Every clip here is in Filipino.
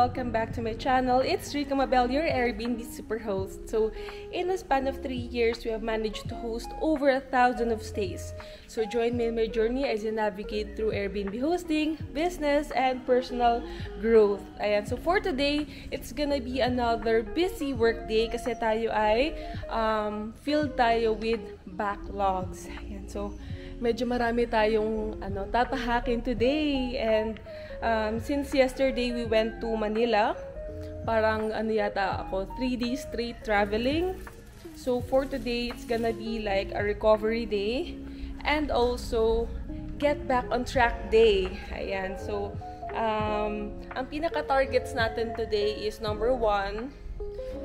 welcome back to my channel. It's Rica Mabel, your Airbnb super host. So, in a span of 3 years, we have managed to host over 1,000 of stays. So, join me in my journey as I navigate through Airbnb hosting, business, and personal growth. Ayan, so for today, it's gonna be another busy work day kasi tayo ay filled tayo with backlogs. Ayan, so medyo marami tayong tatahakin today. And since yesterday we went to Manila, parang yata ako 3 days straight traveling. So for today, it's gonna be like a recovery day and also get back on track day. Ayan, so ang pinaka-targets natin today is number 1,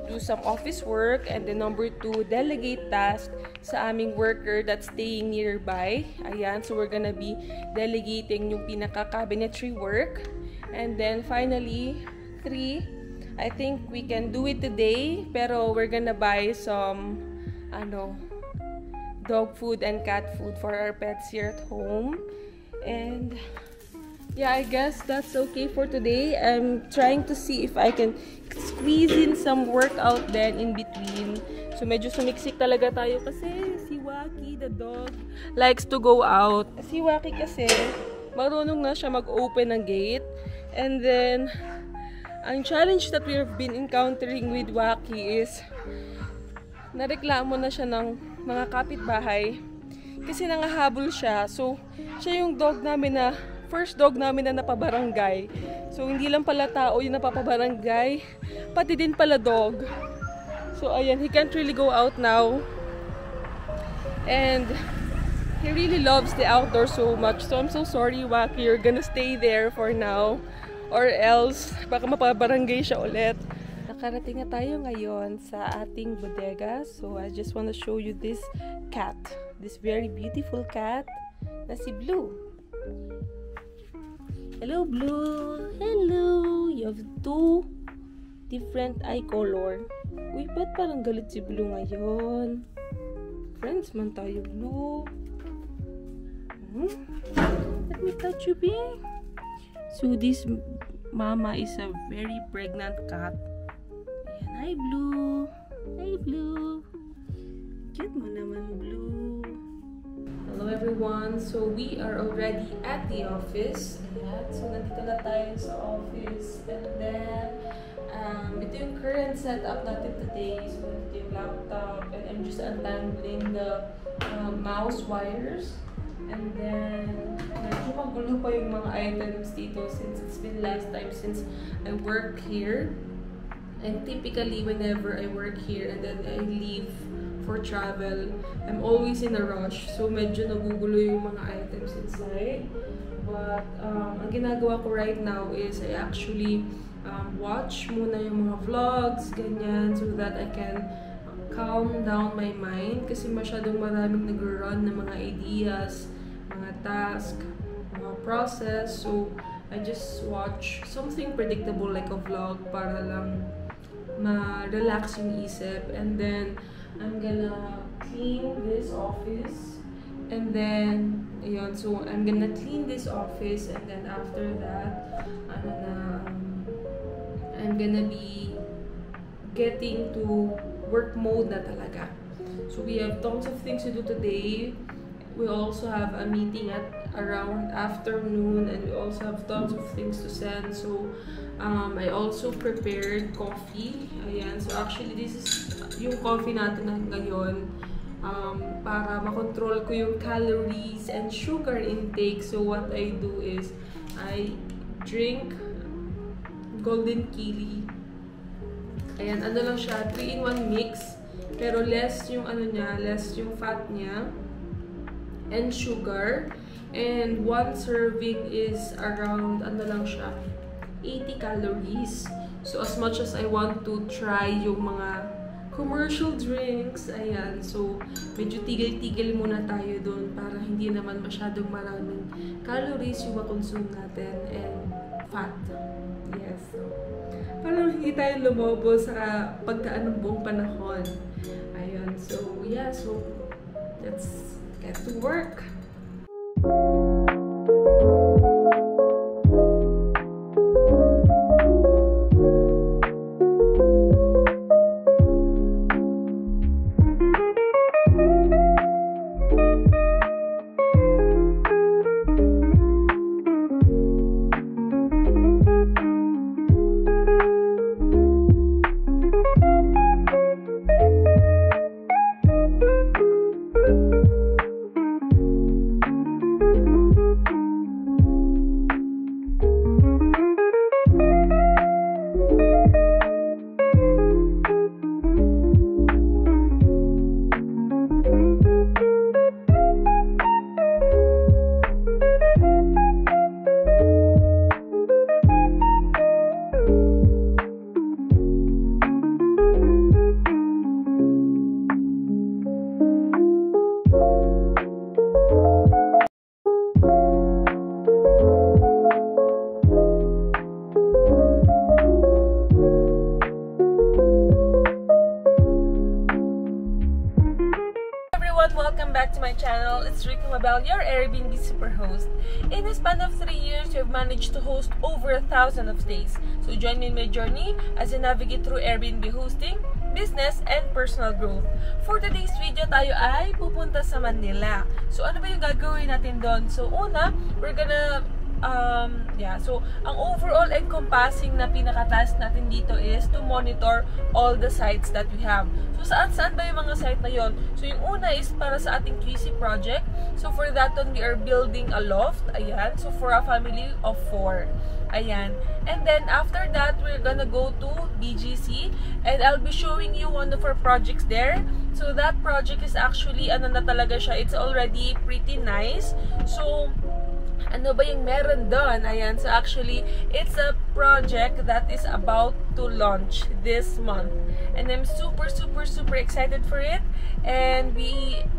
do some office work, and then number 2, delegate tasks sa aming worker that's staying nearby. Ayan, so we're gonna be delegating yung pinaka-cabinetry work. And then finally, 3, I think we can do it today, pero we're gonna buy some dog food and cat food for our pets here at home. And yeah, I guess that's okay for today. I'm trying to see if I can squeeze in some workout then in between. So medyo sumiksik talaga tayo kasi si Waki, the dog, likes to go out. Si Waki kasi marunong na siya mag-open ng gate. And then ang challenge that we have been encountering with Waki is nareklamo na siya ng mga kapitbahay kasi nangahabol siya. So siya yung dog namin na first dog namin na napabarangay. So, hindi lang pala tao yung napapabarangay, pati din pala dog. So, ayan, he can't really go out now. And he really loves the outdoors so much. So, I'm so sorry, Waki, you're gonna stay there for now. Or else, baka mapabarangay siya ulit. Nakarating na tayo ngayon sa ating bodega. So, I just wanna show you this cat. This very beautiful cat na si Blue. Hello, Blue! Hello! You have 2 different eye color. Uy, ba't parang galit si Blue ngayon? Friends man tayo, Blue. Let me touch you, babe. So, this mama is a very pregnant cat. Ayan, hi, Blue! Hi, Blue! Cute mo naman, Blue. Hello everyone, so we are already at the office. Ayan, so nandito na tayo sa office. And then, ito yung current setup natin today. So ito yung laptop, and I'm just untangling the mouse wires. And then, medyo magulo pa yung mga items dito since it's been last time since I work here. And typically, whenever I work here and then I leave for travel, I'm always in a rush. So, medyo nagugulo yung mga items inside. But, ang ginagawa ko right now is I actually watch muna yung mga vlogs, ganyan, so that I can calm down my mind. Kasi masyadong maraming nag-run ng mga ideas, mga task, mga process. So, I just watch something predictable like a vlog para lang ma-relax yung isip. And then, I'm gonna clean this office, and then ayun, so I'm gonna clean this office, and then after that I'm gonna be getting to work mode na talaga. So we have tons of things to do today. We also have a meeting at around afternoon, and we also have tons of things to send. So I also prepared coffee. Ayan, so actually this is yung coffee natin ngayon para makontrol ko yung calories and sugar intake. So what I do is I drink Golden Kili. Ayan, lang siya, 3-in-1 mix, pero less yung less yung fat niya and sugar. And 1 serving is around lang siya, 80 calories. So as much as I want to try yung mga commercial drinks, ayan, so medyo tigil-tigil muna tayo doon para hindi naman masyadong maraming calories yung makonsume natin and fat. Yes, so parang hindi tayo lumobo sa pagkaan ng buong panahon. Ayun, so yeah, so let's get to work. everyone! Welcome back to my channel. It's Ricky Mabel, your Airbnb super host. In a span of 3 years, we've managed to host over 1,000 of stays. So join me in my journey as I navigate through Airbnb hosting, business, and personal growth. For today's video, tayo ay pupunta sa Manila. So ano ba yung gagawin natin doon? So una, we're gonna so ang overall encompassing na pinaka-task natin dito is to monitor all the sites that we have. So saan ba yung mga site na yon? So yung una is para sa ating QC project. So for that one, we are building a loft. Ayan. So for a family of 4. Ayan. And then after that, we're gonna go to BGC and I'll be showing you one of our projects there. So that project is actually ano na talaga siya. It's already pretty nice. So ano ba yung meron doon? Ayan, so actually, it's a project that is about to launch this month. And I'm super excited for it. And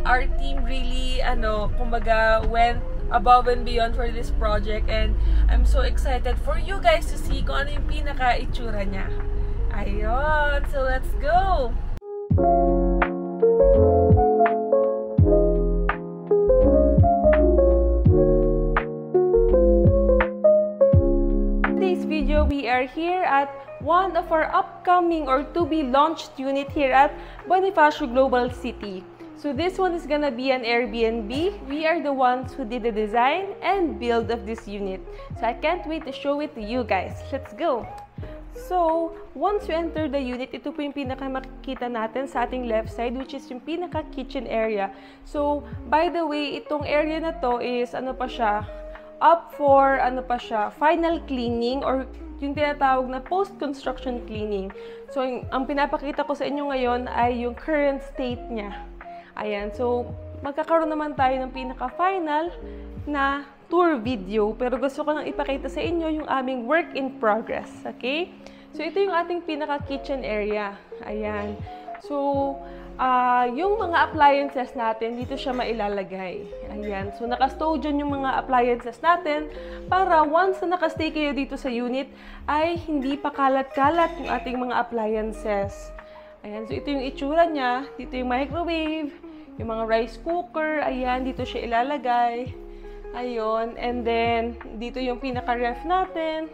our team really, kumbaga, went above and beyond for this project. And I'm so excited for you guys to see kung ano yung pinaka-itsura niya. Ayun, so let's go! We are here at one of our upcoming or to-be launched unit here at Bonifacio Global City. So this one is gonna be an Airbnb. We are the ones who did the design and build of this unit. So I can't wait to show it to you guys. Let's go! So, once you enter the unit, ito po yung pinaka-makikita natin sa ating left side, which is yung pinaka-kitchen area. So, by the way, itong area na to is up for final cleaning or yung tinatawag na post-construction cleaning. So, ang pinapakita ko sa inyo ngayon ay yung current state niya. Ayan. So, magkakaroon naman tayo ng pinaka-final na tour video. Pero gusto ko lang ipakita sa inyo yung aming work in progress. Okay? So, ito yung ating pinaka-kitchen area. Ayan. So, yung mga appliances natin, dito siya mailalagay. Ayan. So, naka-stow dyan yung mga appliances natin para once na naka-stay kayo dito sa unit, ay hindi pa kalat-kalat yung ating mga appliances. Ayan. So, ito yung itsura niya. Dito yung microwave, yung mga rice cooker. Ayan. Dito siya ilalagay. Ayun. And then, dito yung pinaka-ref natin.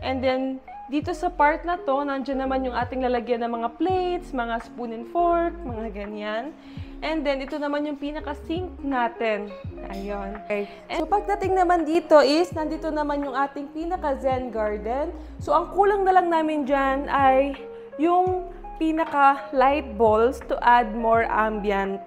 And then, dito sa part na to, nandiyan naman yung ating lalagyan ng mga plates, mga spoon and fork, mga ganyan. And then, ito naman yung pinaka-sink natin. Ayun. Okay. So, pagdating naman dito is, nandito naman yung ating pinaka-zen garden. So, ang kulang na lang namin dyan ay yung pinaka-light bulbs to add more ambient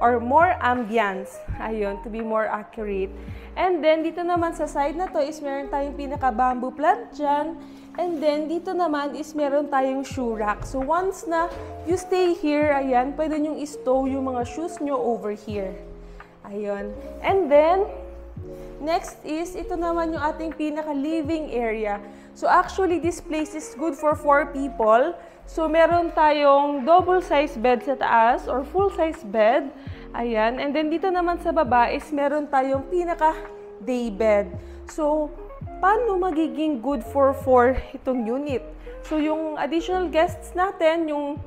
or more ambience. Ayun, to be more accurate. And then, dito naman sa side na to is meron tayong pinaka-bamboo plant dyan. And then, dito naman is meron tayong shoe rack. So, once na you stay here, ayan, pwede nyong i-stow yung mga shoes nyo over here. Ayun. And then, next is, ito naman yung ating pinaka-living area. So, actually, this place is good for 4 people. So, meron tayong double-size bed sa taas or full-size bed. Ayan. And then, dito naman sa baba is meron tayong pinaka-day bed. So, paano magiging good for 4 itong unit? So, yung additional guests natin, yung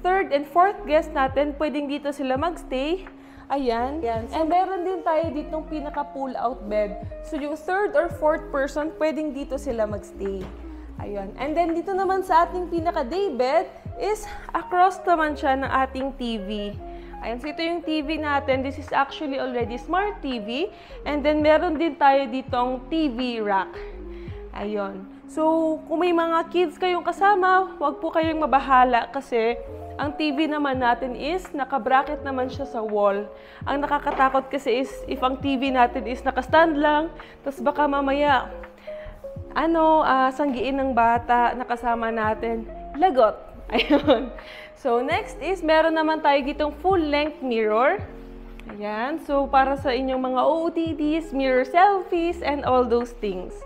3rd and 4th guest natin, pwedeng dito sila magstay. Ayan. So, and meron din tayo ditong pinaka-pull-out bed. So, yung 3rd or 4th person, pwedeng dito sila magstay. Ayan. And then, dito naman sa ating pinaka-day bed is across naman siya ng ating TV. Ayan, so ito yung TV natin. This is actually already smart TV. And then, meron din tayo ditong TV rack. Ayun. So, kung may mga kids kayong kasama, huwag po kayong mabahala kasi ang TV naman natin is naka-bracket naman siya sa wall. Ang nakakatakot kasi is if ang TV natin is naka-stand lang, tapos baka mamaya, sanggiin ng bata nakasama natin, lagot. Ayun. So, next is, meron naman tayo ditong full-length mirror. Ayan. So, para sa inyong mga OOTDs, mirror selfies, and all those things.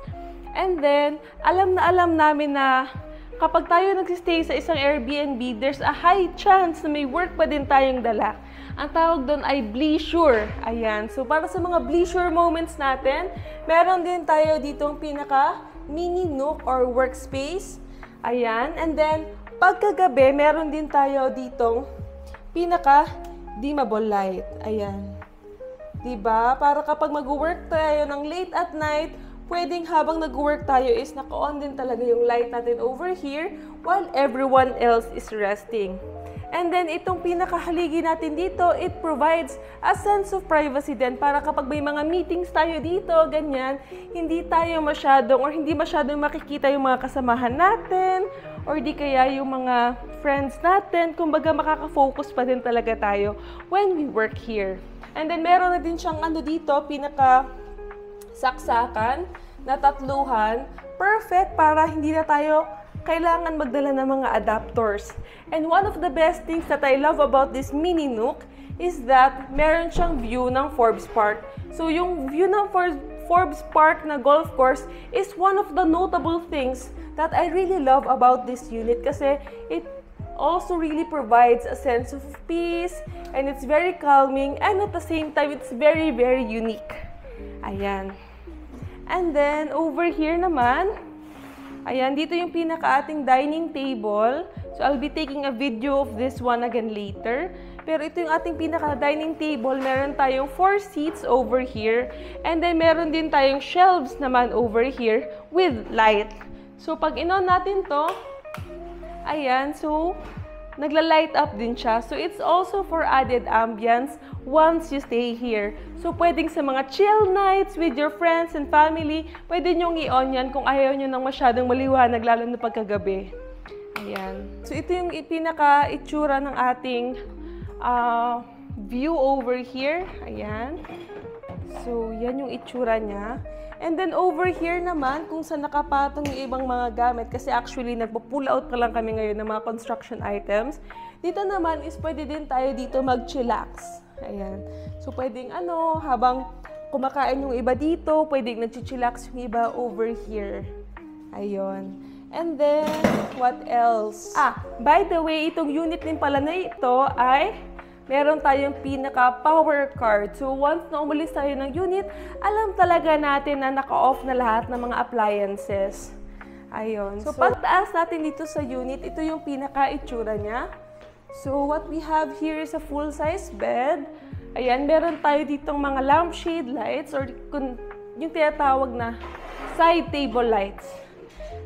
And then, alam namin na kapag tayo nagsistay sa isang Airbnb, there's a high chance na may work pa din tayong dala. Ang tawag doon ay bleisure. Ayan. So, para sa mga bleisure moments natin, meron din tayo ditong pinaka-mini nook or workspace. Ayan. And then, pagkagabi, meron din tayo ditong pinaka dimmable light. Ayan. Diba? Para kapag mag-work tayo ng late at night, pwedeng habang nag-work tayo is naka-on din talaga yung light natin over here while everyone else is resting. And then, itong pinakahaligi natin dito, it provides a sense of privacy din para kapag may mga meetings tayo dito, ganyan, hindi tayo masyadong or hindi masyadong makikita yung mga kasamahan natin or di kaya yung mga friends natin. Kumbaga, makaka-focus pa din talaga tayo when we work here. And then, meron na din siyang dito, pinaka-saksakan na tatluhan. Perfect para hindi na tayo kailangan magdala ng mga adapters. And one of the best things that I love about this mini Nook is that meron siyang view ng Forbes Park. So yung view ng Forbes Park na golf course is one of the notable things that I really love about this unit kasi it also really provides a sense of peace and it's very calming and at the same time it's very, very unique. Ayan. And then over here naman, ayan, dito yung pinaka-ating dining table. So, I'll be taking a video of this one again later. Pero ito yung ating pinaka-dining table. Meron tayong 4 seats over here. And then, meron din tayong shelves naman over here with light. So, pag in-on natin to, ayan, so, nagla-light up din siya. So, it's also for added ambience once you stay here. So, pwedeng sa mga chill nights with your friends and family, pwede nyong i-on yan kung ayaw nyo ng masyadong maliwanag, lalo na pagkagabi. Ayan. So, ito yung pinaka-itsura ng ating view over here. Ayan. So, yan yung itsura niya. And then, over here naman, kung saan nakapatong yung ibang mga gamit, kasi actually, nagpo-pull out pa lang kami ngayon ng mga construction items. Dito naman is pwede din tayo dito mag-chillax. Ayan. So, pwedeng habang kumakain yung iba dito, pwedeng nag-chillax yung iba over here. Ayun. And then, what else? By the way, itong unit din pala na ito ay meron tayong pinaka-power card. So, once na umalis tayo ng unit, alam talaga natin na naka-off na lahat ng mga appliances. Ayun. So, pagtaas natin dito sa unit, ito yung pinaka-itsura niya. So, what we have here is a full-size bed. Ayan, meron tayo ditong mga lampshade lights or yung tinatawag na side table lights.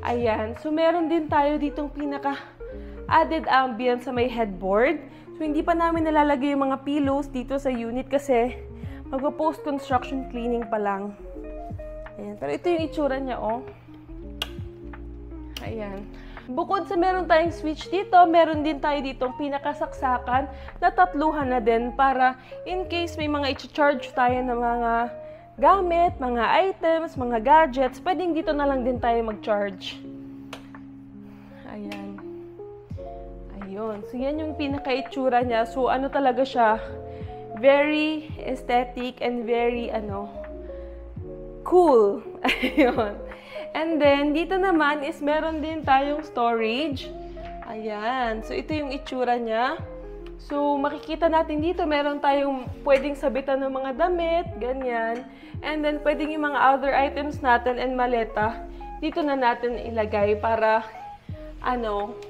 Ayan, so meron din tayo ditong pinaka-added ambience sa may headboard. So, hindi pa namin nalalagay yung mga pillows dito sa unit kasi magpo-post-construction cleaning pa lang. Ayan, pero ito yung itsura niya, oh. Ayan. Bukod sa meron tayong switch dito, meron din tayo ditong pinakasaksakan na tatluhan na din para in case may mga i-charge tayo ng mga gamit, mga items, mga gadgets, pwedeng dito na lang din tayo mag-charge. Ayan. Ayun. So, yan yung pinaka-itsura niya. So, talaga siya? Very aesthetic and very, cool. Ayun. And then, dito naman is meron din tayong storage. Ayan. So, ito yung itsura niya. So, makikita natin dito, meron tayong pwedeng sabitan ng mga damit, ganyan. And then, pwedeng yung mga other items natin and maleta, dito na natin ilagay para,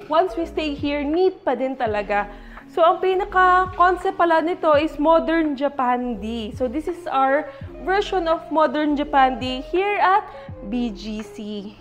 once we stay here, neat pa din talaga. So, ang pinaka-concept pala nito is Modern Japandi. So, this is our version of Modern Japandi here at BGC.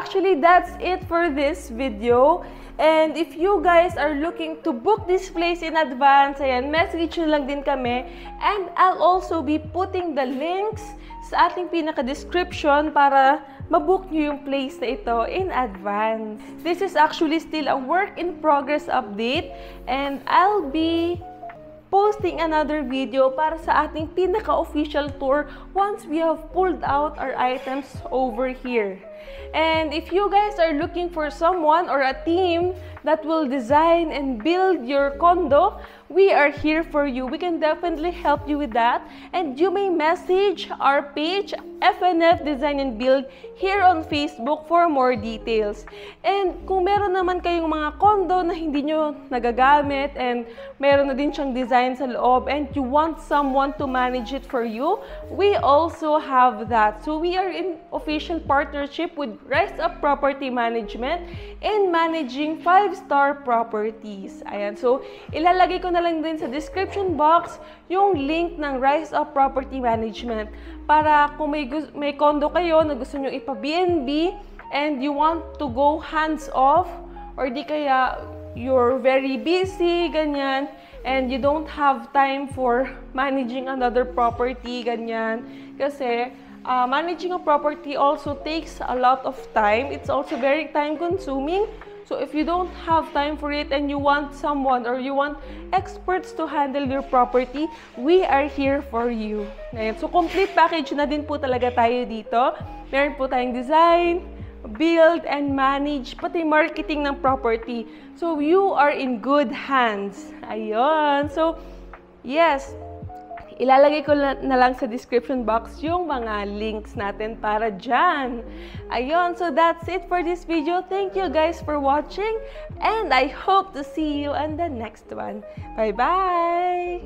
actually, that's it for this video. And if you guys are looking to book this place in advance, ayan, message nyo lang din kami. And I'll also be putting the links sa ating pinaka-description para mabook nyo yung place na ito in advance. This is actually still a work in progress update. And I'll be posting another video para sa ating pinaka-official tour once we have pulled out our items over here. And if you guys are looking for someone or a team that will design and build your condo, we are here for you. We can definitely help you with that. And you may message our page, FNF Design and Build, here on Facebook for more details. And kung meron naman kayong mga condo na hindi nyo nagagamit and meron na din siyang design sa loob and you want someone to manage it for you, we also have that. So we are in official partnership with Rise Up Property Management in managing 5-star properties. Ayan, so ilalagay ko na lang din sa description box yung link ng Rise Up Property Management para kung may condo kayo na gusto nyo ipa-BNB and you want to go hands-off or di kaya you're very busy, ganyan, and you don't have time for managing another property, ganyan, kasi managing a property also takes a lot of time. It's also very time-consuming. So if you don't have time for it and you want someone or you want experts to handle your property, we are here for you. Ayan. So complete package na din po talaga tayo dito. Meron po tayong design, build, and manage, pati marketing ng property. So you are in good hands. Ayun. So yes, ilalagay ko na lang sa description box yung mga links natin para dyan. Ayun, so that's it for this video. Thank you guys for watching and I hope to see you on the next one. Bye-bye!